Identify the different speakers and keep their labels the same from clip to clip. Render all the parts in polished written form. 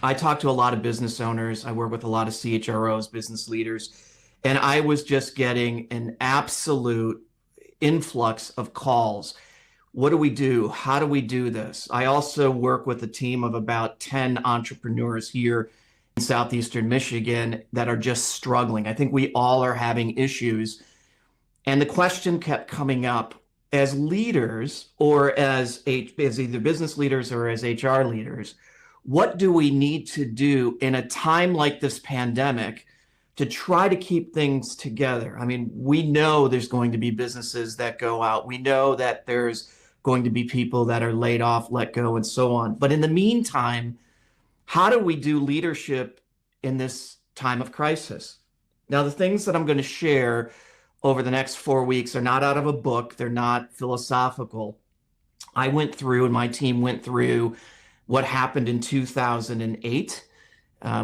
Speaker 1: I talk to a lot of business owners. I work with a lot of CHROs, business leaders, and I was just getting an absolute influx of calls. What do we do? How do we do this? I also work with a team of about 10 entrepreneurs here in Southeastern Michigan that are just struggling. I think we all are having issues. And the question kept coming up as leaders or as either business leaders or as HR leaders, what do we need to do in a time like this pandemic to try to keep things together? I mean, we know there's going to be businesses that go out. We know that there's going to be people that are laid off, let go, and so on. But in the meantime, how do we do leadership in this time of crisis? Now, the things that I'm going to share over the next 4 weeks are not out of a book. They're not philosophical. I went through, and my team went through what happened in 2008.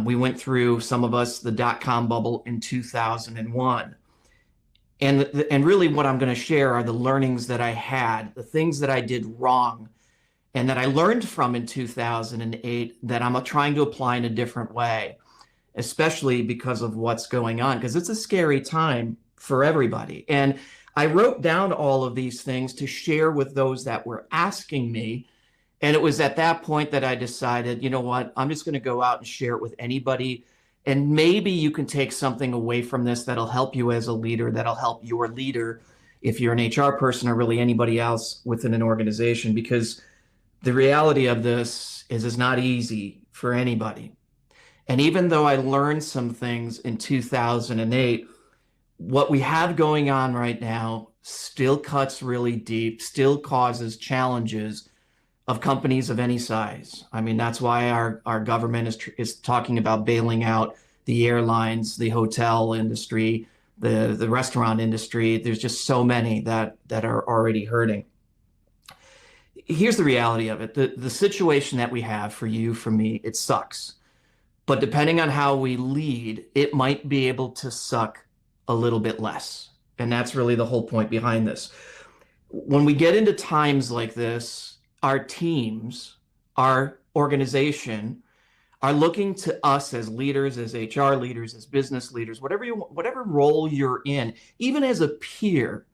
Speaker 1: We went through, some of us, the dot-com bubble in 2001. And really what I'm going to share are the learnings that I had, the things that I did wrong, and that I learned from in 2008 that I'm trying to apply in a different way, especially because of what's going on, because it's a scary time for everybody. And I wrote down all of these things to share with those that were asking me. And it was at that point that I decided, you know what, I'm just going to go out and share it with anybody. And maybe you can take something away from this that'll help you as a leader, that'll help your leader if you're an HR person or really anybody else within an organization. Because the reality of this is it's not easy for anybody. And even though I learned some things in 2008, what we have going on right now still cuts really deep, still causes challenges of companies of any size. I mean, that's why our government is talking about bailing out the airlines, the hotel industry, the restaurant industry. There's just so many that are already hurting. Here's the reality of it. The situation that we have for you, for me, it sucks. But depending on how we lead, it might be able to suck a little bit less. And that's really the whole point behind this. When we get into times like this, our teams, our organization are looking to us as leaders, as HR leaders, as business leaders, whatever role you're in, even as a peer,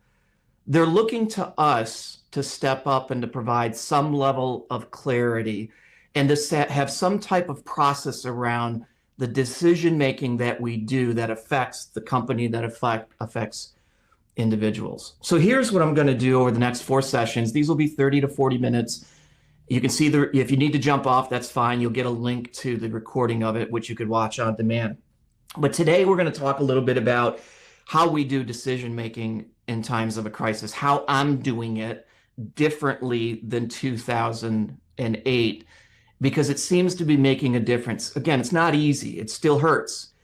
Speaker 1: they're looking to us to step up and to provide some level of clarity and to have some type of process around the decision making that we do that affects the company, that affects individuals. So here's what I'm going to do over the next 4 sessions. These will be 30 to 40 minutes. You can see if you need to jump off, that's fine. You'll get a link to the recording of it, which you could watch on demand. But today we're going to talk a little bit about how we do decision making in times of a crisis, how I'm doing it differently than 2008, because it seems to be making a difference. Again, it's not easy. It still hurts,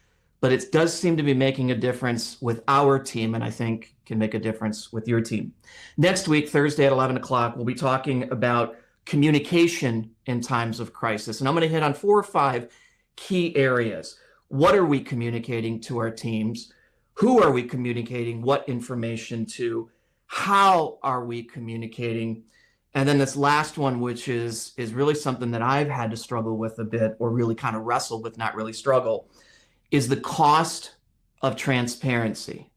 Speaker 1: but it does seem to be making a difference with our team, and I think can make a difference with your team. Next week, Thursday at 11 o'clock, we'll be talking about communication in times of crisis. And I'm going to hit on 4 or 5 key areas. What are we communicating to our teams? Who are we communicating what information to? How are we communicating? And then this last one, which is really something that I've had to struggle with a bit, or really kind of wrestle with, not really struggle, is the cost of transparency,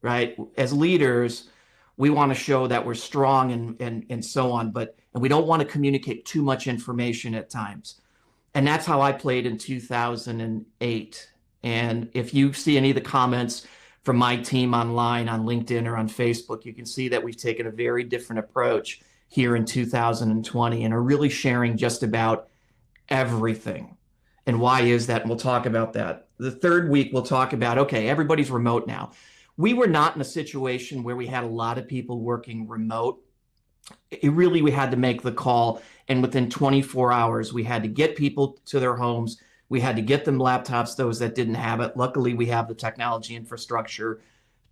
Speaker 1: right? As leaders, we want to show that we're strong and so on, and we don't want to communicate too much information at times. And that's how I played in 2008. And if you see any of the comments from my team online, on LinkedIn or on Facebook, you can see that we've taken a very different approach here in 2020 and are really sharing just about everything. And why is that? And we'll talk about that. The third week, we'll talk about, okay, everybody's remote now. We were not in a situation where we had a lot of people working remote. We had to make the call, and within 24 hours, we had to get people to their homes. We had to get them laptops, those that didn't have it. Luckily, we have the technology infrastructure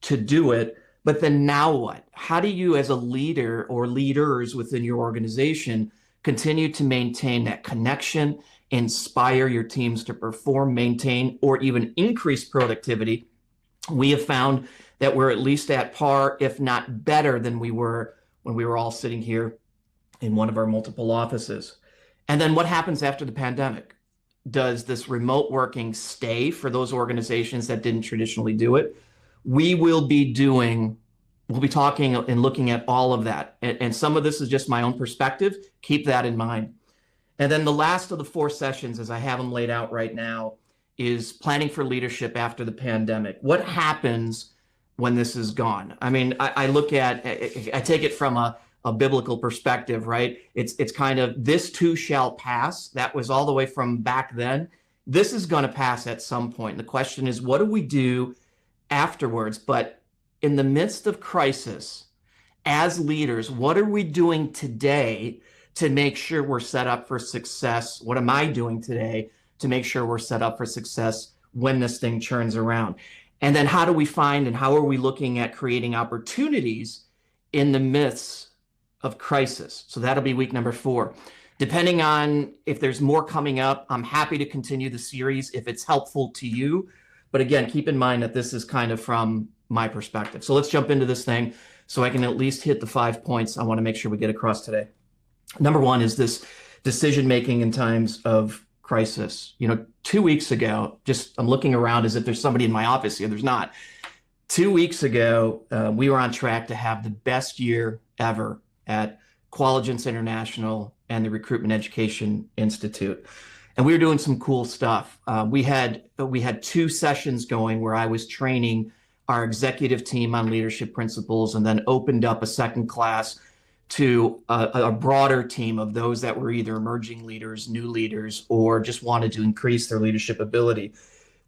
Speaker 1: to do it. But then now what? How do you, as a leader or leaders within your organization, continue to maintain that connection, inspire your teams to perform, maintain, or even increase productivity? We have found that we're at least at par, if not better than we were when we were all sitting here in one of our multiple offices. And then what happens after the pandemic? does this remote working stay for those organizations that didn't traditionally do it. We'll be talking and looking at all of that. And some of this is just my own perspective. Keep that in mind. And then the last of the 4 sessions, as I have them laid out right now, is planning for leadership after the pandemic. What happens when this is gone? I mean, I take it from a biblical perspective, right? It's kind of, this too shall pass. That was all the way from back then. This is going to pass at some point. The question is, what do we do afterwards? But in the midst of crisis, as leaders, what are we doing today to make sure we're set up for success? What am I doing today to make sure we're set up for success when this thing turns around? And then how do we find and how are we looking at creating opportunities in the midst of crisis? So that'll be week number 4. Depending on if there's more coming up, I'm happy to continue the series if it's helpful to you. But again, keep in mind that this is kind of from my perspective. So let's jump into this thing so I can at least hit the 5 points I want to make sure we get across today. Number 1 is this decision-making in times of crisis. 2 weeks ago, I'm looking around as if there's somebody in my office here. There's not. 2 weeks ago, we were on track to have the best year ever at Qualigence International and the Recruitment Education Institute. And we were doing some cool stuff. We had 2 sessions going where I was training our executive team on leadership principles, and then opened up a second class to a broader team of those that were either emerging leaders, new leaders, or just wanted to increase their leadership ability.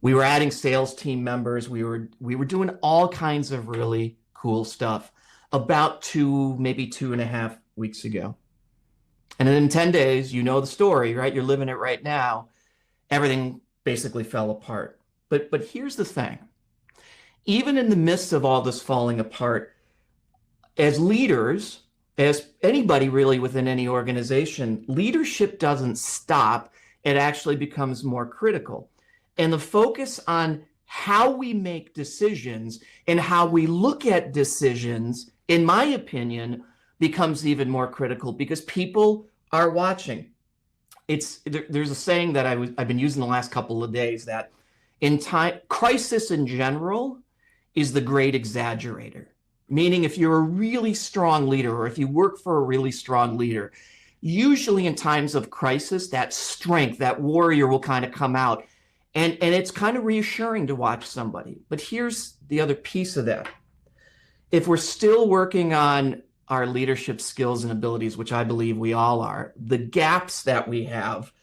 Speaker 1: We were adding sales team members. We were doing all kinds of really cool stuff about maybe 2.5 weeks ago. And then in 10 days, you know the story, right? You're living it right now. Everything basically fell apart. But here's the thing. Even in the midst of all this falling apart, as leaders, as anybody really within any organization, leadership doesn't stop. It actually becomes more critical. And the focus on how we make decisions and how we look at decisions, in my opinion, becomes even more critical because people are watching. There's a saying that I've been using the last couple of days that in time, crisis in general is the great exaggerator. Meaning if you're a really strong leader or if you work for a really strong leader, usually in times of crisis, that strength, that warrior will kind of come out. And it's kind of reassuring to watch somebody. But here's the other piece of that. If we're still working on our leadership skills and abilities, which I believe we all are, the gaps that we have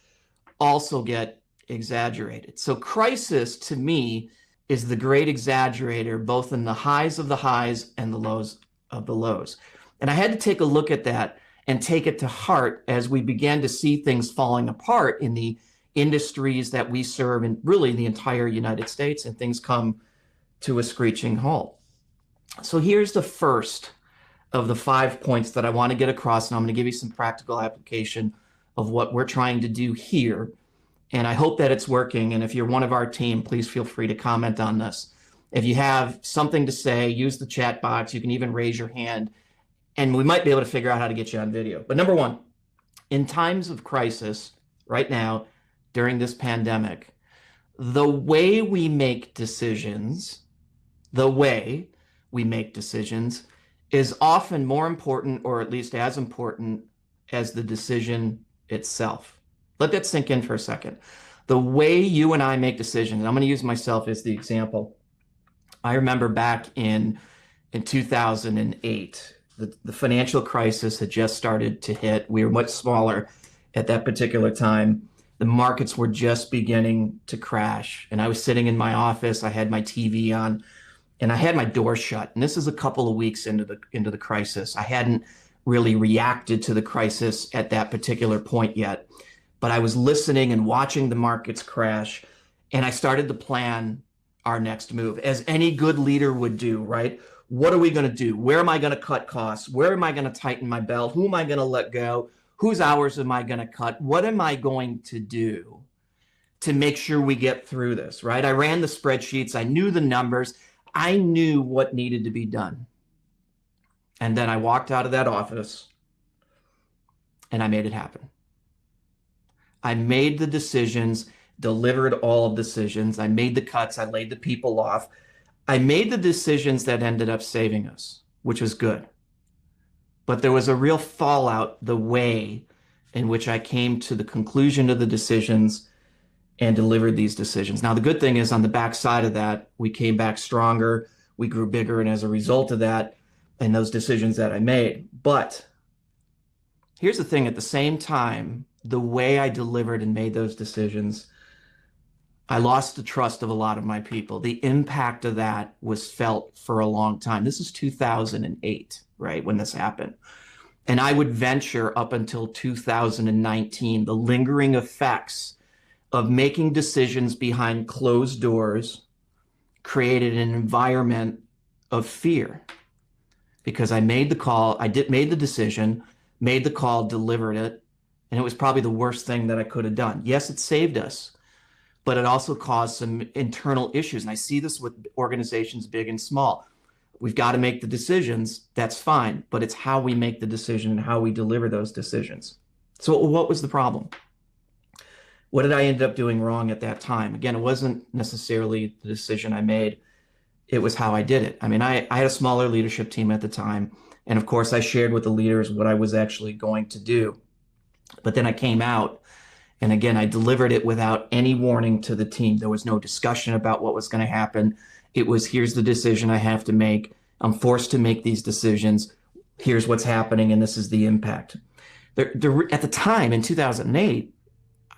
Speaker 1: also get exaggerated. So crisis, to me, is the great exaggerator, both in the highs of the highs and the lows of the lows. And I had to take a look at that and take it to heart as we began to see things falling apart in the industries that we serve in really the entire United States, and things come to a screeching halt. So here's the first of the 5 points that I want to get across, and I'm going to give you some practical application of what we're trying to do here. And I hope that it's working. And if you're one of our team, please feel free to comment on this. If you have something to say, use the chat box. You can even raise your hand, and we might be able to figure out how to get you on video. But number 1, in times of crisis, right now, during this pandemic, the way we make decisions is often more important, or at least as important, as the decision itself. Let that sink in for a second. The way you and I make decisions, and I'm going to use myself as the example. I remember back in 2008, the financial crisis had just started to hit. We were much smaller at that particular time. The markets were just beginning to crash. And I was sitting in my office. I had my TV on, and I had my door shut. And this is a couple of weeks into the crisis. I hadn't really reacted to the crisis at that particular point yet. But I was listening and watching the markets crash, and I started to plan our next move, as any good leader would do, right? What are we going to do? Where am I going to cut costs? Where am I going to tighten my belt? Who am I going to let go? Whose hours am I going to cut? What am I going to do to make sure we get through this, right? I ran the spreadsheets. I knew the numbers. I knew what needed to be done. And then I walked out of that office, and I made it happen. I made the decisions delivered all of the decisions. I made the cuts. I laid the people off. I made the decisions that ended up saving us, which was good. But there was a real fallout the way in which I came to the conclusion of the decisions and delivered these decisions. Now, the good thing is on the backside of that, we came back stronger, we grew bigger, and as a result of that, and those decisions that I made. But here's the thing, at the same time, the way I delivered and made those decisions, I lost the trust of a lot of my people. The impact of that was felt for a long time. This is 2008, right, when this happened. And I would venture up until 2019, the lingering effects of making decisions behind closed doors created an environment of fear. Because I made the call, made the decision, made the call, delivered it, and it was probably the worst thing that I could have done. Yes, it saved us, but it also caused some internal issues. And I see this with organizations big and small. We've got to make the decisions, that's fine, but it's how we make the decision and how we deliver those decisions. So what was the problem? What did I end up doing wrong at that time? Again, it wasn't necessarily the decision I made. It was how I did it. I mean, I had a smaller leadership team at the time. And of course, I shared with the leaders what I was actually going to do. But then I came out, and again, I delivered it without any warning to the team. There was no discussion about what was going to happen. It was, here's the decision I have to make. I'm forced to make these decisions. Here's what's happening, and this is the impact. At the time, in 2008,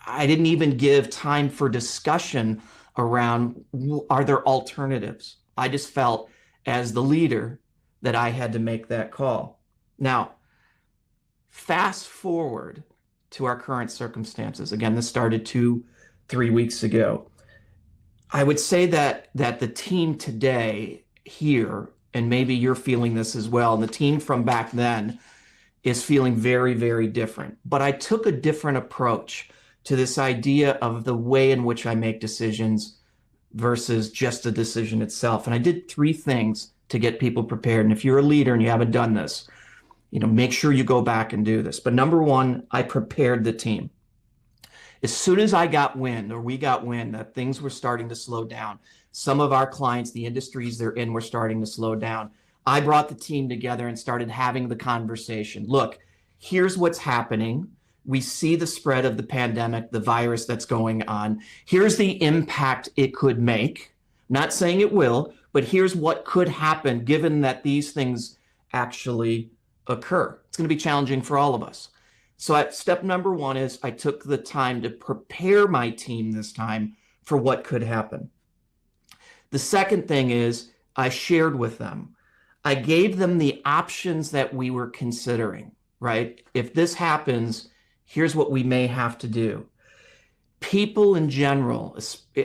Speaker 1: I didn't even give time for discussion around, are there alternatives? I just felt as the leader that I had to make that call. Now, fast forward to our current circumstances. Again, this started 2-3 weeks ago. I would say that the team today here, and maybe you're feeling this as well, and the team from back then is feeling very, very different. But I took a different approach to this idea of the way in which I make decisions versus just the decision itself. And I did 3 things to get people prepared. And if you're a leader and you haven't done this, make sure you go back and do this. But number 1, I prepared the team. As soon as I got wind, or we got wind, that things were starting to slow down, some of our clients, the industries they're in, were starting to slow down, I brought the team together and started having the conversation. Look, here's what's happening. We see the spread of the pandemic, the virus that's going on. Here's the impact it could make. Not saying it will, but here's what could happen given that these things actually occur. It's going to be challenging for all of us. So step number 1 is I took the time to prepare my team this time for what could happen. The second thing is I shared with them. I gave them the options that we were considering, right? If this happens, here's what we may have to do. People in general,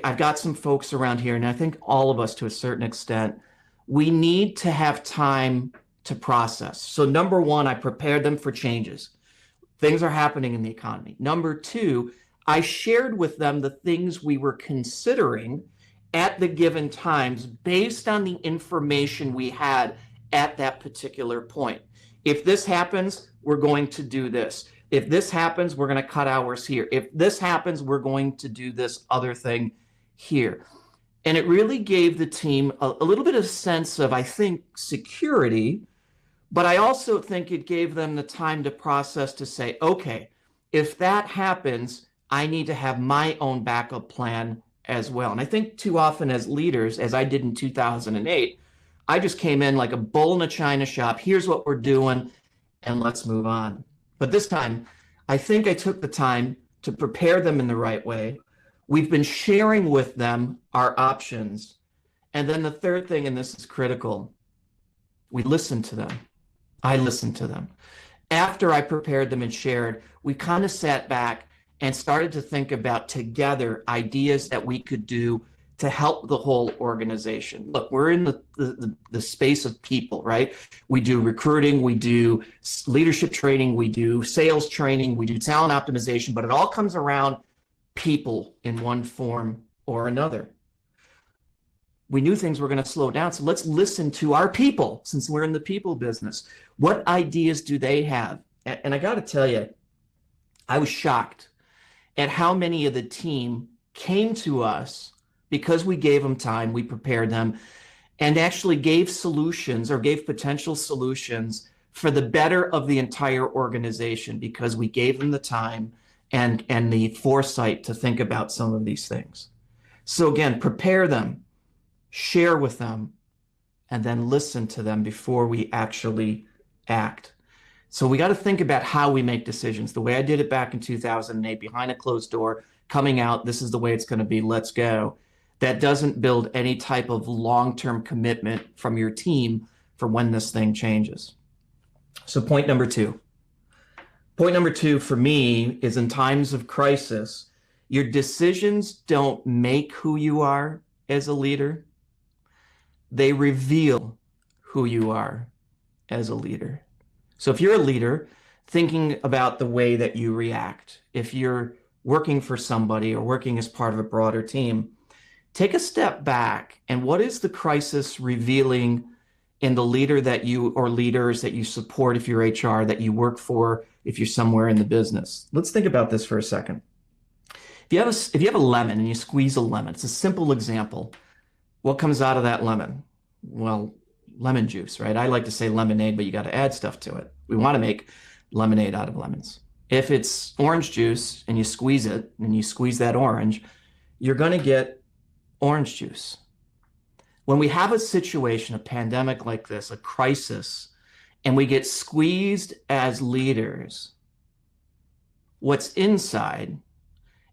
Speaker 1: I've got some folks around here, and I think all of us to a certain extent, we need to have time to process. So number 1, I prepared them for changes. Things are happening in the economy. Number 2, I shared with them the things we were considering at the given times based on the information we had at that particular point. If this happens, we're going to do this. If this happens, we're going to cut hours here. If this happens, we're going to do this other thing here. And it really gave the team a little bit of sense of, I think, security, but I also think it gave them the time to process, to say, okay, if that happens, I need to have my own backup plan as well. And I think too often as leaders, as I did in 2008, I just came in like a bull in a china shop. Here's what we're doing, and let's move on. But this time, I think I took the time to prepare them in the right way. We've been sharing with them our options. And then the third thing, and this is critical, we listened to them. I listened to them. After I prepared them and shared, we kind of sat back and started to think about together ideas that we could do to help the whole organization. Look, we're in the space of people, right? We do recruiting, we do leadership training, we do sales training, we do talent optimization, but it all comes around people in one form or another. We knew things were going to slow down, so let's listen to our people, since we're in the people business. What ideas do they have? And I got to tell you, I was shocked at how many of the team came to us because we gave them time, we prepared them, and actually gave solutions or gave potential solutions for the better of the entire organization because we gave them the time and the foresight to think about some of these things. So again, prepare them, share with them, and then listen to them before we actually act. So we got to think about how we make decisions. The way I did it back in 2008, behind a closed door, coming out, this is the way it's going to be, let's go. That doesn't build any type of long-term commitment from your team for when this thing changes. So point number two. Point number two for me is in times of crisis, your decisions don't make who you are as a leader. They reveal who you are as a leader. So if you're a leader, thinking about the way that you react, if you're working for somebody or working as part of a broader team, take a step back and what is the crisis revealing in the leader that you or leaders that you support if you're HR, that you work for if you're somewhere in the business. Let's think about this for a second. If you have a lemon and you squeeze a lemon, it's a simple example. What comes out of that lemon? Well, lemon juice, right? I like to say lemonade, but you got to add stuff to it. We want to make lemonade out of lemons. If it's orange juice and you squeeze it and you squeeze that orange, you're going to get orange juice. When we have a situation, a pandemic like this, a crisis, and we get squeezed as leaders, what's inside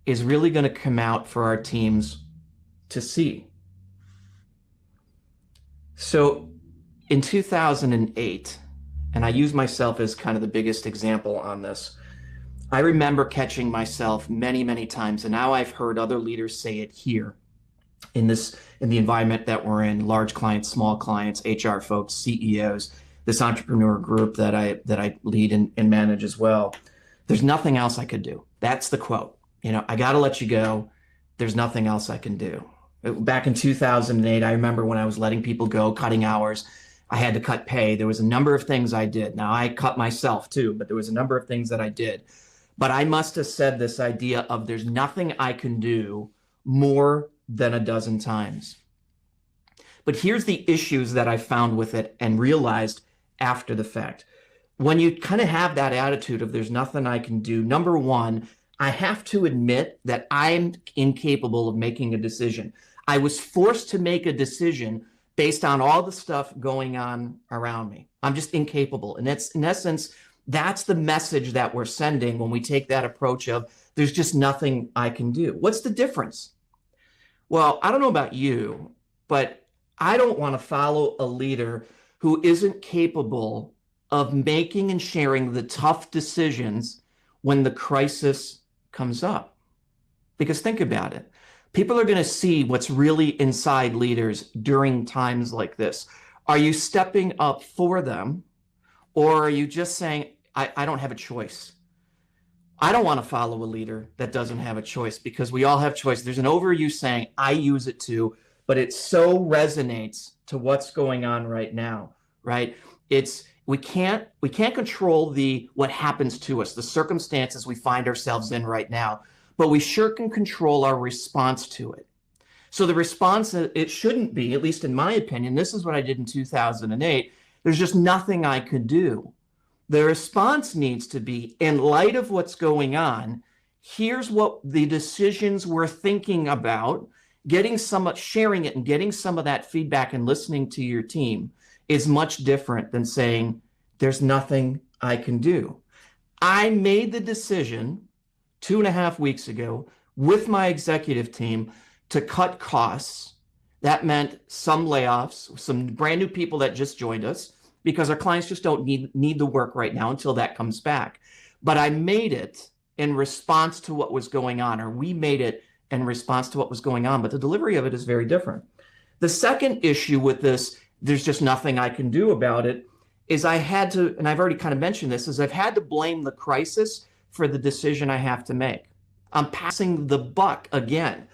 Speaker 1: is really going to come out for our teams to see. So in 2008, and I use myself as kind of the biggest example on this, I remember catching myself many, many times, and now I've heard other leaders say it here in the environment that we're in, large clients, small clients, HR folks, CEOs, this entrepreneur group that I lead and manage as well. There's nothing else I could do. That's the quote. I got to let you go. There's nothing else I can do. Back in 2008, I remember when I was letting people go, cutting hours, I had to cut pay. There was a number of things I did. Now I cut myself too, but there was a number of things that I did. But I must have said this idea of there's nothing I can do more than a dozen times. But here's the issues that I found with it and realized after the fact. When you kind of have that attitude of there's nothing I can do, number one, I have to admit that I'm incapable of making a decision. I was forced to make a decision based on all the stuff going on around me. I'm just incapable. And that's, in essence, that's the message that we're sending when we take that approach of there's just nothing I can do. What's the difference? Well, I don't know about you, but I don't want to follow a leader who isn't capable of making and sharing the tough decisions when the crisis comes up. Because think about it. People are going to see what's really inside leaders during times like this. Are you stepping up for them, or are you just saying, I don't have a choice? I don't want to follow a leader that doesn't have a choice, because we all have choice. There's an overuse saying, I use it too, but it so resonates to what's going on right now, right? We can't control what happens to us, the circumstances we find ourselves in right now, but we sure can control our response to it. So the response, it shouldn't be, at least in my opinion, this is what I did in 2008, there's just nothing I could do. The response needs to be, in light of what's going on, here's what the decisions we're thinking about, sharing it and getting some of that feedback and listening to your team is much different than saying, there's nothing I can do. I made the decision 2.5 weeks ago with my executive team to cut costs. That meant some layoffs, some brand new people that just joined us, because our clients just don't need the work right now until that comes back. But I made it in response to what was going on, or we made it in response to what was going on, but the delivery of it is very different. The second issue with this, there's just nothing I can do about it, is I had to, and I've already kind of mentioned this, is I've had to blame the crisis for the decision I have to make. I'm passing the buck again.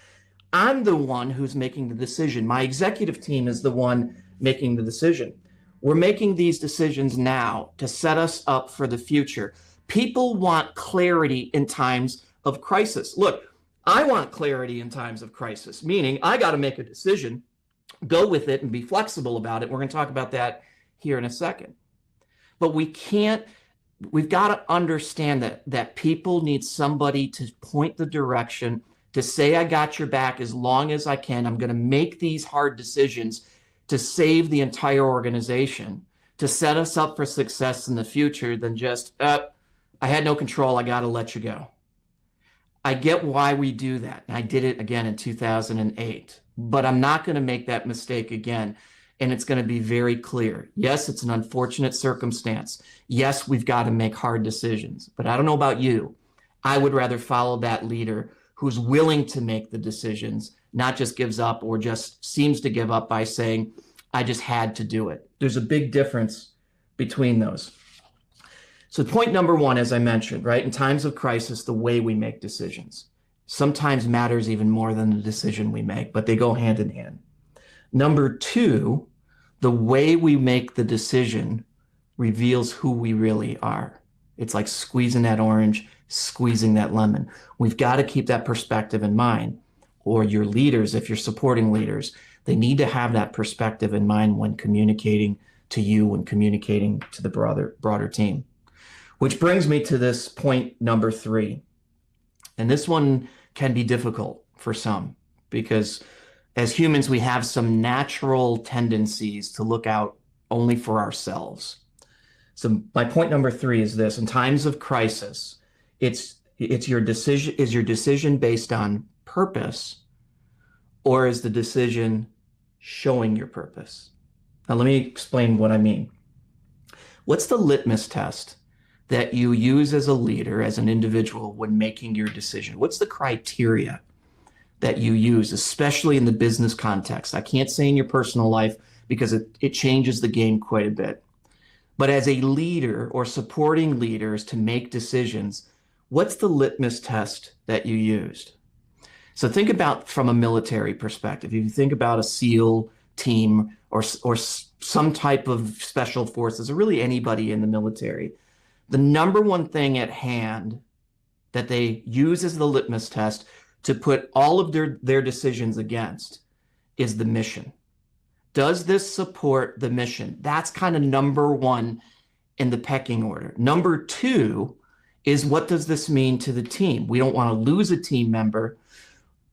Speaker 1: I'm the one who's making the decision. My executive team is the one making the decision. We're making these decisions now to set us up for the future. People want clarity in times of crisis. Look, I want clarity in times of crisis, meaning I got to make a decision, go with it, and be flexible about it. We're going to talk about that here in a second. But we've got to understand that people need somebody to point the direction, to say, I got your back as long as I can. I'm going to make these hard decisions to save the entire organization, to set us up for success in the future than just, I had no control, I got to let you go. I get why we do that. And I did it again in 2008, but I'm not going to make that mistake again. And it's going to be very clear. Yes, it's an unfortunate circumstance. Yes, we've got to make hard decisions, but I don't know about you. I would rather follow that leader who's willing to make the decisions, not just gives up or just seems to give up by saying, I just had to do it. There's a big difference between those. So point number one, as I mentioned, right, in times of crisis, the way we make decisions sometimes matters even more than the decision we make, but they go hand in hand. Number two, the way we make the decision reveals who we really are. It's like squeezing that orange, squeezing that lemon. We've got to keep that perspective in mind. Or your leaders, if you're supporting leaders, they need to have that perspective in mind when communicating to you, when communicating to the broader team. Which brings me to this point number three. And this one can be difficult for some because as humans, we have some natural tendencies to look out only for ourselves. So my point number three is this: in times of crisis, it's your decision. Is your decision based on purpose, or is the decision showing your purpose? Now, let me explain what I mean. What's the litmus test that you use as a leader, as an individual, when making your decision? What's the criteria that you use, especially in the business context? I can't say in your personal life because it changes the game quite a bit. But as a leader or supporting leaders to make decisions, what's the litmus test that you used? So think about from a military perspective. If you think about a SEAL team or some type of special forces, or really anybody in the military, the number one thing at hand that they use as the litmus test to put all of their decisions against is the mission. Does this support the mission? That's kind of number one in the pecking order. Number two is, what does this mean to the team? We don't want to lose a team member,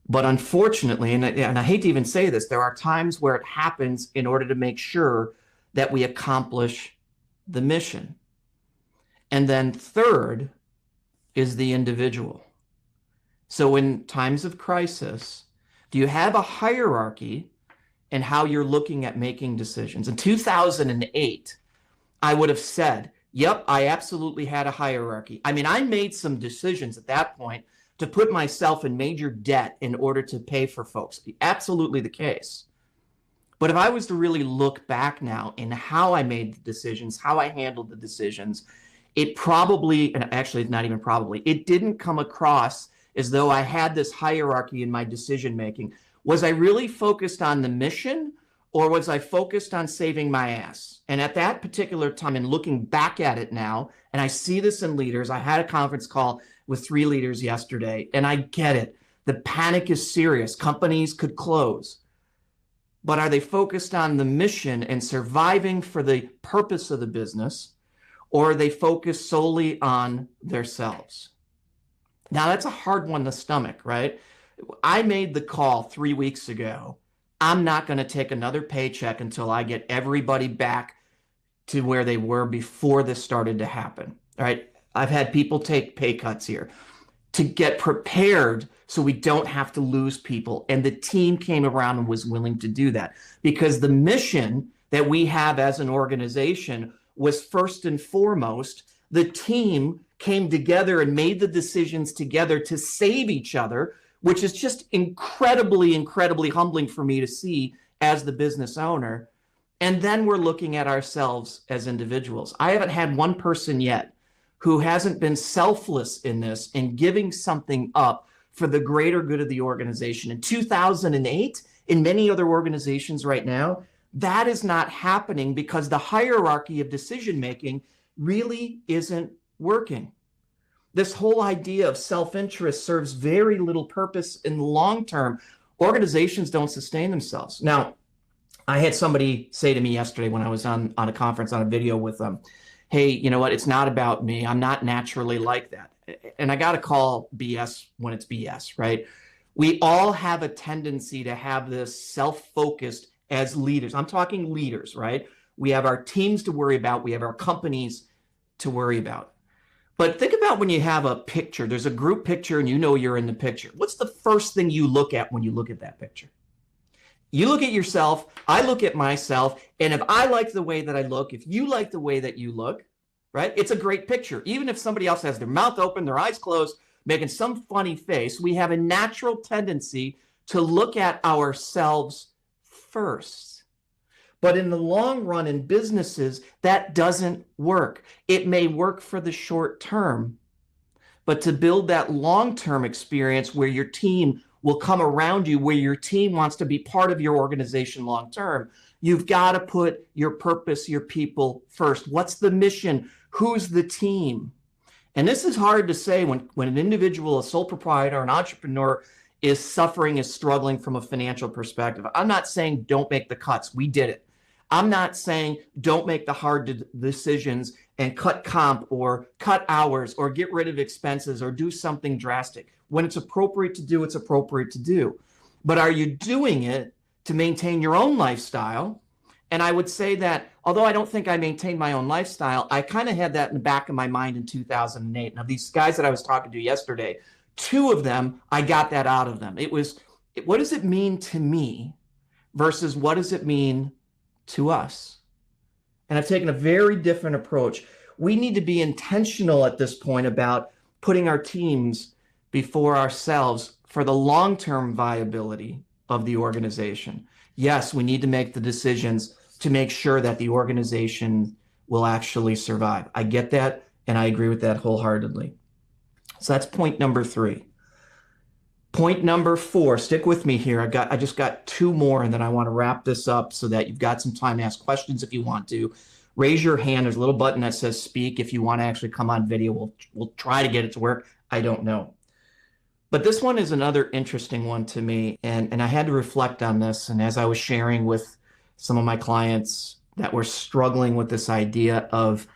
Speaker 1: but unfortunately, and I hate to even say this, there are times where it happens in order to make sure that we accomplish the mission. And then third is the individual. So in times of crisis, do you have a hierarchy in how you're looking at making decisions? In 2008, I would have said, yep, I absolutely had a hierarchy. I mean, I made some decisions at that point to put myself in major debt in order to pay for folks. Absolutely the case. But if I was to really look back now in how I made the decisions, how I handled the decisions, it probably, and actually not even probably, it didn't come across as though I had this hierarchy in my decision making. Was I really focused on the mission, or was I focused on saving my ass? And at that particular time, and looking back at it now, and I see this in leaders, I had a conference call with 3 leaders yesterday, and I get it. The panic is serious. Companies could close. But are they focused on the mission and surviving for the purpose of the business, or are they focused solely on themselves? Now, that's a hard one to stomach, right? I made the call 3 weeks ago. I'm not going to take another paycheck until I get everybody back to where they were before this started to happen. All right. I've had people take pay cuts here to get prepared so we don't have to lose people. And the team came around and was willing to do that because the mission that we have as an organization was first and foremost. The team came together and made the decisions together to save each other, which is just incredibly, incredibly humbling for me to see as the business owner. And then we're looking at ourselves as individuals. I haven't had one person yet who hasn't been selfless in this and giving something up for the greater good of the organization. In 2008, in many other organizations right now, that is not happening because the hierarchy of decision-making really isn't working. This whole idea of self-interest serves very little purpose in the long term. Organizations don't sustain themselves. Now, I had somebody say to me yesterday when I was on a conference on a video with them, hey, you know what? It's not about me. I'm not naturally like that. And I got to call BS when it's BS, right? We all have a tendency to have this self-focused as leaders. I'm talking leaders, right? We have our teams to worry about. We have our companies to worry about. But think about when you have a picture, there's a group picture and you know you're in the picture. What's the first thing you look at when you look at that picture? You look at yourself, I look at myself, and if I like the way that I look, if you like the way that you look, right, it's a great picture. Even if somebody else has their mouth open, their eyes closed, making some funny face, we have a natural tendency to look at ourselves first. But in the long run in businesses, that doesn't work. It may work for the short term, but to build that long-term experience where your team will come around you, where your team wants to be part of your organization long-term, you've got to put your purpose, your people first. What's the mission? Who's the team? And this is hard to say when an individual, a sole proprietor, an entrepreneur is suffering, is struggling from a financial perspective. I'm not saying don't make the cuts. We did it. I'm not saying don't make the hard decisions and cut comp or cut hours or get rid of expenses or do something drastic. When it's appropriate to do, it's appropriate to do. But are you doing it to maintain your own lifestyle? And I would say that, although I don't think I maintained my own lifestyle, I kind of had that in the back of my mind in 2008. Now, these guys that I was talking to yesterday, two of them, I got that out of them. It was, what does it mean to me versus what does it mean to us? And I've taken a very different approach. We need to be intentional at this point about putting our teams before ourselves for the long-term viability of the organization. Yes, we need to make the decisions to make sure that the organization will actually survive. I get that, and I agree with that wholeheartedly. So that's point number 3. Point number 4, stick with me here. I just got 2 more, and then I want to wrap this up so that you've got some time to ask questions if you want to. Raise your hand. There's a little button that says speak. If you want to actually come on video, we'll try to get it to work. I don't know. But this one is another interesting one to me, and I had to reflect on this. And as I was sharing with some of my clients that were struggling with this idea of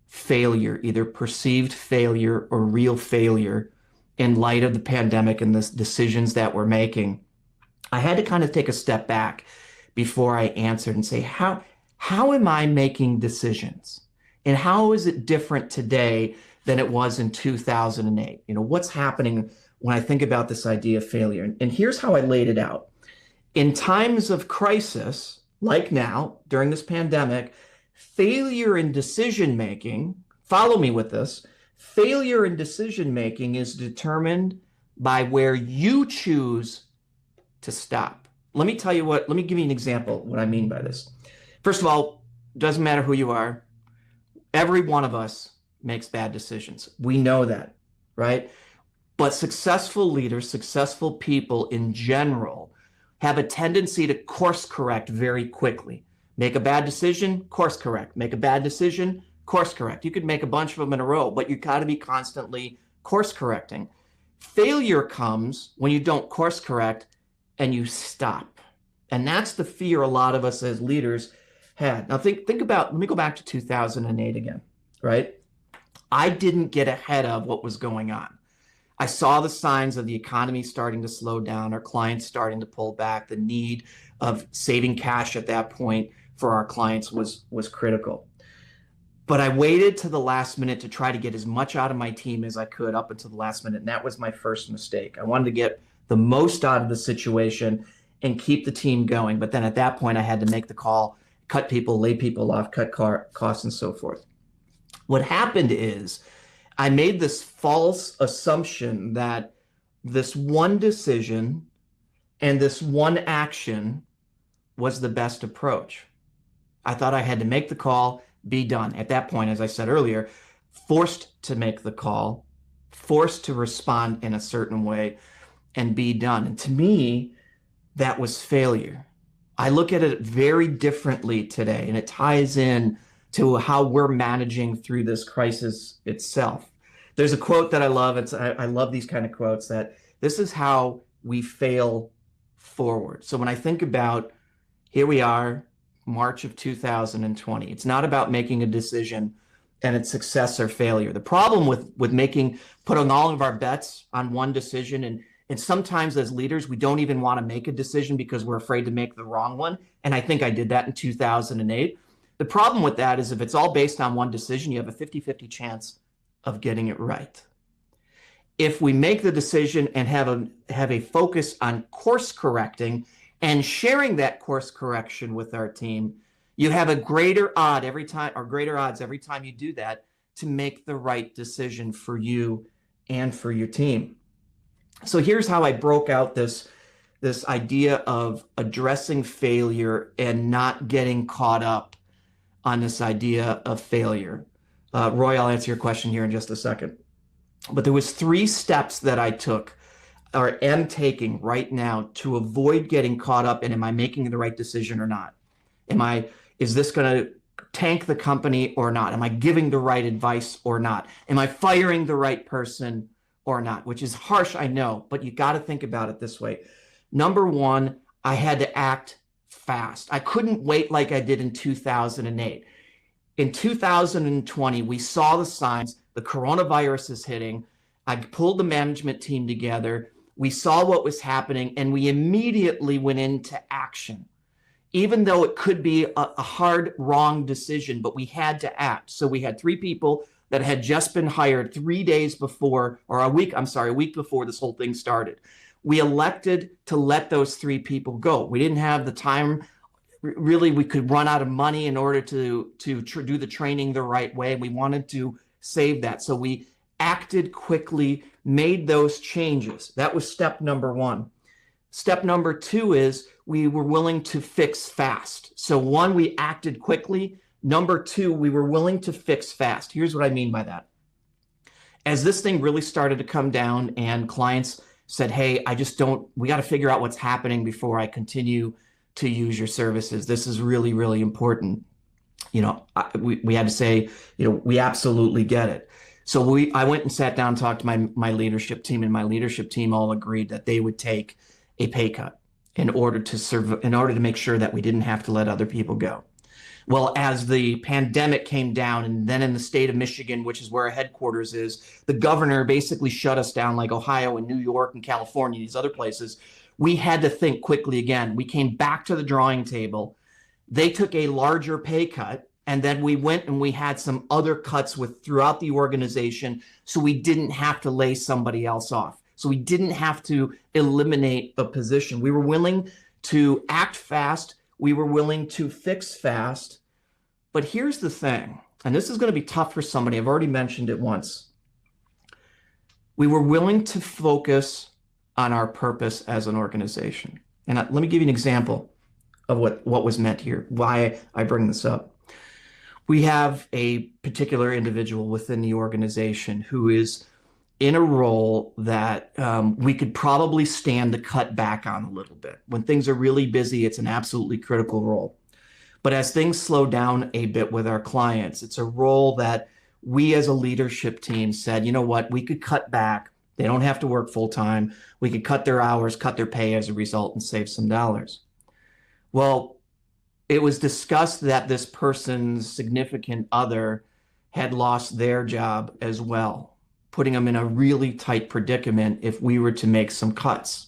Speaker 1: failure, either perceived failure or real failure in light of the pandemic and the decisions that we're making, I had to kind of take a step back before I answered and say, how am I making decisions? And how is it different today than it was in 2008? You know, what's happening when I think about this idea of failure? And here's how I laid it out. In times of crisis, like now, during this pandemic, failure in decision-making, follow me with this, failure in decision-making is determined by where you choose to stop. Let me give you an example of what I mean by this. First of all, doesn't matter who you are, every one of us makes bad decisions. We know that, right? But successful leaders, successful people in general, have a tendency to course correct very quickly. Make a bad decision, course correct. Make a bad decision, course correct. You could make a bunch of them in a row, but you got to be constantly course correcting. Failure comes when you don't course correct and you stop. And that's the fear a lot of us as leaders had. Now think about, let me go back to 2008 again, right? I didn't get ahead of what was going on. I saw the signs of the economy starting to slow down, our clients starting to pull back, the need of saving cash at that point for our clients was critical. But I waited to the last minute to try to get as much out of my team as I could up until the last minute. And that was my first mistake. I wanted to get the most out of the situation and keep the team going. But then at that point, I had to make the call, cut people, lay people off, cut costs and so forth. What happened is I made this false assumption that this one decision and this one action was the best approach. I thought I had to make the call, be done. At that point, as I said earlier, forced to make the call, forced to respond in a certain way and be done. And to me, that was failure. I look at it very differently today, and it ties in to how we're managing through this crisis itself. There's a quote that I love. I love these kind of quotes, that this is how we fail forward. So when I think about, here we are, March of 2020, it's not about making a decision and its success or failure. The problem with putting all of our bets on one decision, and sometimes as leaders, we don't even want to make a decision because we're afraid to make the wrong one. And I think I did that in 2008. The problem with that is if it's all based on one decision, you have a 50-50 chance of getting it right. If we make the decision and have a focus on course correcting and sharing that course correction with our team, you have a greater odds every time you do that to make the right decision for you and for your team. So here's how I broke out this idea of addressing failure and not getting caught up on this idea of failure. Roy, I'll answer your question here in just a second. But there was 3 steps that I took or am taking right now to avoid getting caught up in, am I making the right decision or not? Is this going to tank the company or not? Am I giving the right advice or not? Am I firing the right person or not? Which is harsh, I know, but you got to think about it this way. Number 1, I had to act fast. I couldn't wait like I did in 2008. In 2020, we saw the signs, the coronavirus is hitting. I pulled the management team together. We saw what was happening, and we immediately went into action. Even though it could be a hard, wrong decision, but we had to act. So we had 3 people that had just been hired 3 days before, or a week before this whole thing started. We elected to let those 3 people go. We didn't have the time. Really, we could run out of money in order to do the training the right way. We wanted to save that. So we acted quickly, made those changes. That was step number 1. Step number 2 is we were willing to fix fast. So 1, we acted quickly. Number 2, we were willing to fix fast. Here's what I mean by that. As this thing really started to come down and clients said, hey, we got to figure out what's happening before I continue to use your services. This is really, really important. We had to say, we absolutely get it. So I went and sat down and talked to my leadership team, and my leadership team all agreed that they would take a pay cut in order to make sure that we didn't have to let other people go. Well, as the pandemic came down, and then in the state of Michigan, which is where our headquarters is, the governor basically shut us down, like Ohio and New York and California, these other places. We had to think quickly again. We came back to the drawing table. They took a larger pay cut, and then we went and we had some other cuts throughout the organization, so we didn't have to lay somebody else off. So we didn't have to eliminate a position. We were willing to act fast. We were willing to fix fast. But here's the thing, and this is going to be tough for somebody. I've already mentioned it once. We were willing to focus on our purpose as an organization. And let me give you an example of what was meant here, why I bring this up. We have a particular individual within the organization who is in a role that we could probably stand to cut back on a little bit. When things are really busy, it's an absolutely critical role. But as things slow down a bit with our clients, it's a role that we as a leadership team said, you know what, we could cut back. They don't have to work full time. We could cut their hours, cut their pay as a result, and save some dollars. Well, it was discussed that this person's significant other had lost their job as well, putting them in a really tight predicament if we were to make some cuts.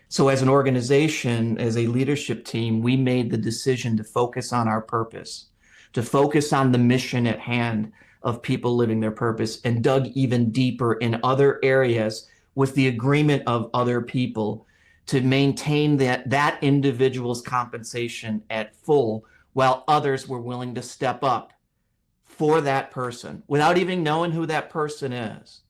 Speaker 1: So as an organization, as a leadership team, we made the decision to focus on our purpose, to focus on the mission at hand of people living their purpose, and dug even deeper in other areas with the agreement of other people to maintain that individual's compensation at full, while others were willing to step up for that person without even knowing who that person is,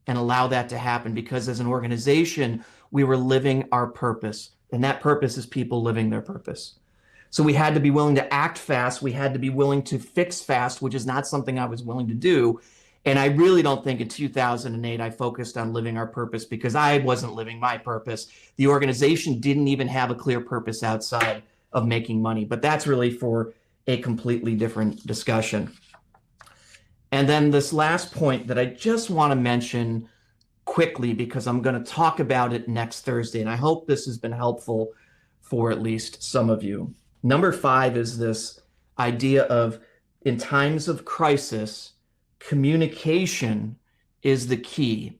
Speaker 1: and allow that to happen, because as an organization, we were living our purpose, and that purpose is people living their purpose. So we had to be willing to act fast. We had to be willing to fix fast, which is not something I was willing to do. And I really don't think in 2008 I focused on living our purpose, because I wasn't living my purpose. The organization didn't even have a clear purpose outside of making money. But that's really for a completely different discussion. And then this last point that I just want to mention quickly, because I'm going to talk about it next Thursday, and I hope this has been helpful for at least some of you. Number 5 is this idea of, in times of crisis, communication is the key.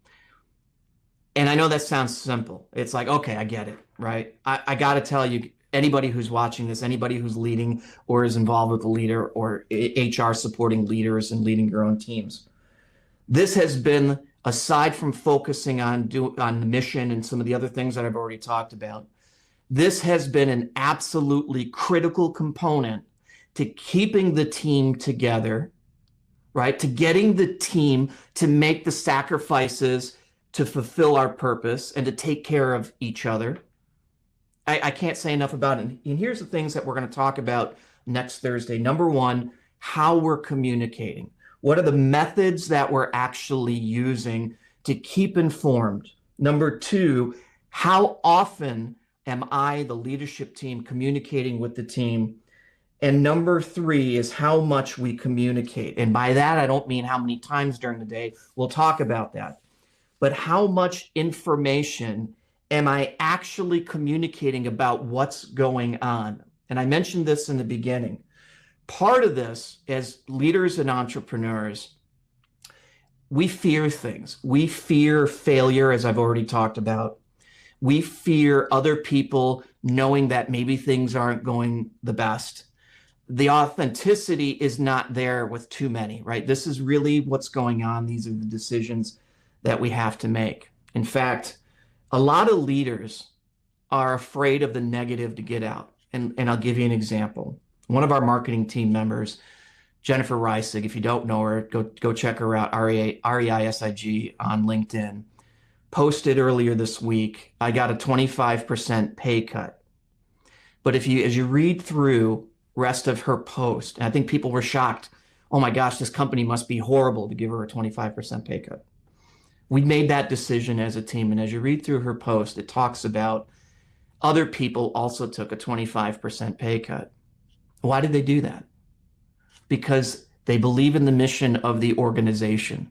Speaker 1: And I know that sounds simple. It's like, okay, I get it, right? I got to tell you, anybody who's watching this, anybody who's leading or is involved with a leader or HR supporting leaders and leading your own teams, this has been, aside from focusing on the mission and some of the other things that I've already talked about, this has been an absolutely critical component to keeping the team together, right? To getting the team to make the sacrifices to fulfill our purpose and to take care of each other. I can't say enough about it. And here's the things that we're going to talk about next Thursday. Number 1, how we're communicating. What are the methods that we're actually using to keep informed? Number 2, how often am I, the leadership team, communicating with the team? And number 3 is how much we communicate. And by that, I don't mean how many times during the day. We'll talk about that. But how much information am I actually communicating about what's going on? And I mentioned this in the beginning. Part of this, as leaders and entrepreneurs, we fear things. We fear failure, as I've already talked about. We fear other people knowing that maybe things aren't going the best. The authenticity is not there with too many, right? This is really what's going on. These are the decisions that we have to make. In fact, a lot of leaders are afraid of the negative to get out. And I'll give you an example. One of our marketing team members, Jennifer Reisig, if you don't know her, go check her out, Reisig on LinkedIn, posted earlier this week, I got a 25% pay cut. But as you read through rest of her post, and I think people were shocked, oh my gosh, this company must be horrible to give her a 25% pay cut. We made that decision as a team. And as you read through her post, it talks about other people also took a 25% pay cut. Why did they do that? Because they believe in the mission of the organization.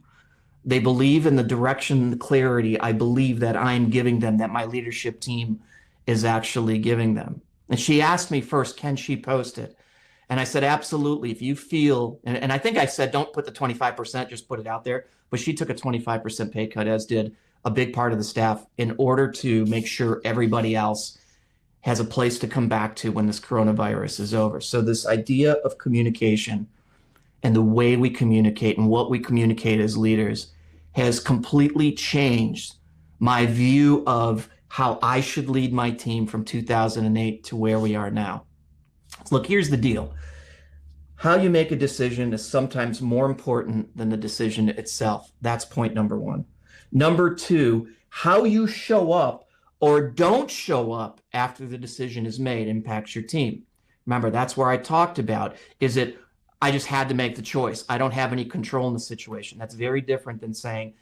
Speaker 1: They believe in the direction, the clarity I believe that I'm giving them, that my leadership team is actually giving them. And she asked me first, can she post it? And I said, absolutely. If you feel, and I think I said, don't put the 25%, just put it out there. But she took a 25% pay cut, as did a big part of the staff, in order to make sure everybody else has a place to come back to when this coronavirus is over. So this idea of communication and the way we communicate and what we communicate as leaders has completely changed my view of how I should lead my team from 2008 to where we are now. Look, here's the deal. How you make a decision is sometimes more important than the decision itself. That's point number 1. Number 2, how you show up or don't show up after the decision is made impacts your team. Remember, that's where I talked about, is it, I just had to make the choice. I don't have any control in the situation. That's very different than saying,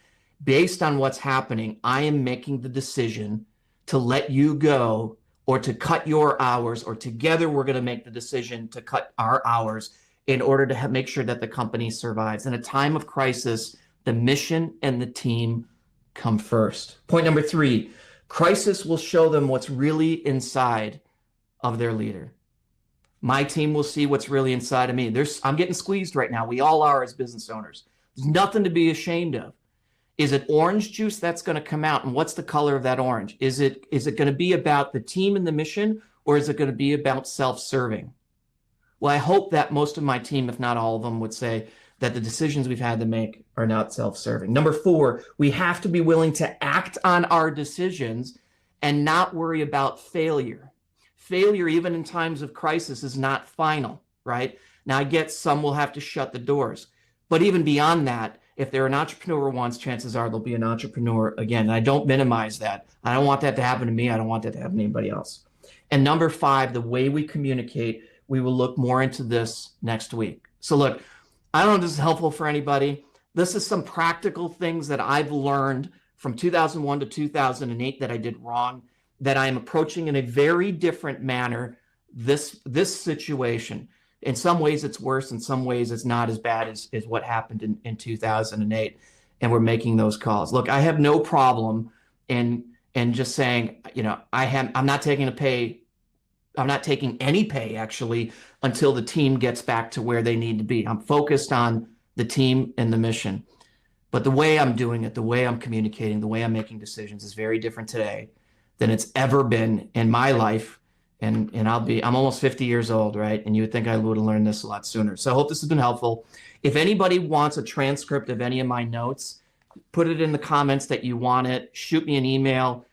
Speaker 1: based on what's happening, I am making the decision to let you go or to cut your hours, or together we're going to make the decision to cut our hours in order to make sure that the company survives. In a time of crisis, the mission and the team come first. Point number 3, crisis will show them what's really inside of their leader. My team will see what's really inside of me. I'm getting squeezed right now. We all are as business owners. There's nothing to be ashamed of. Is it orange juice that's going to come out? And what's the color of that orange? Is it going to be about the team and the mission, or is it going to be about self-serving? Well, I hope that most of my team, if not all of them, would say that the decisions we've had to make are not self-serving. Number 4, we have to be willing to act on our decisions and not worry about failure. Failure, even in times of crisis, is not final, right? Now, I get some will have to shut the doors. But even beyond that, if they're an entrepreneur once, chances are they'll be an entrepreneur again. And I don't minimize that. I don't want that to happen to me. I don't want that to happen to anybody else. And number 5, the way we communicate, we will look more into this next week. So look, I don't know if this is helpful for anybody. This is some practical things that I've learned from 2001 to 2008 that I did wrong, that I'm approaching in a very different manner this situation. In some ways it's worse, in some ways it's not as bad as what happened in 2008. And we're making those calls. Look, I have no problem in just saying, I'm not taking any pay actually until the team gets back to where they need to be. I'm focused on the team and the mission. But the way I'm doing it, the way I'm communicating, the way I'm making decisions is very different today than it's ever been in my life. And I'm almost 50 years old, right? And you would think I would have learned this a lot sooner. So I hope this has been helpful. If anybody wants a transcript of any of my notes, put it in the comments that you want it. Shoot me an email,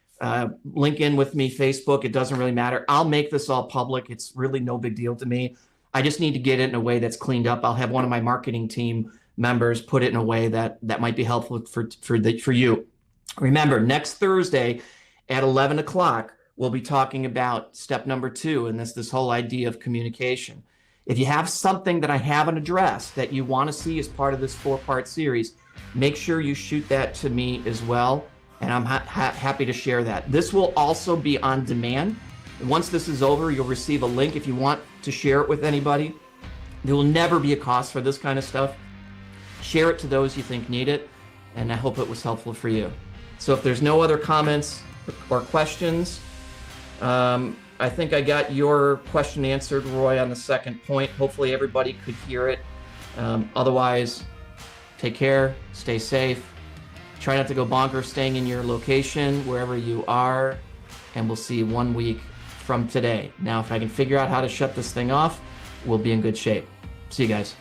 Speaker 1: link in with me, Facebook. It doesn't really matter. I'll make this all public. It's really no big deal to me. I just need to get it in a way that's cleaned up. I'll have one of my marketing team members put it in a way that might be helpful for you. Remember, next Thursday at 11 o'clock, we'll be talking about step number 2, and this whole idea of communication. If you have something that I haven't addressed that you want to see as part of this 4-part series, make sure you shoot that to me as well, and I'm happy to share that. This will also be on demand. Once this is over, you'll receive a link if you want to share it with anybody. There will never be a cost for this kind of stuff. Share it to those you think need it, and I hope it was helpful for you. So if there's no other comments or questions, I think I got your question answered, Roy, on the second point. Hopefully everybody could hear it. Otherwise, take care, stay safe, try not to go bonkers staying in your location, wherever you are, and we'll see you 1 week from today. Now, if I can figure out how to shut this thing off, we'll be in good shape. See you guys.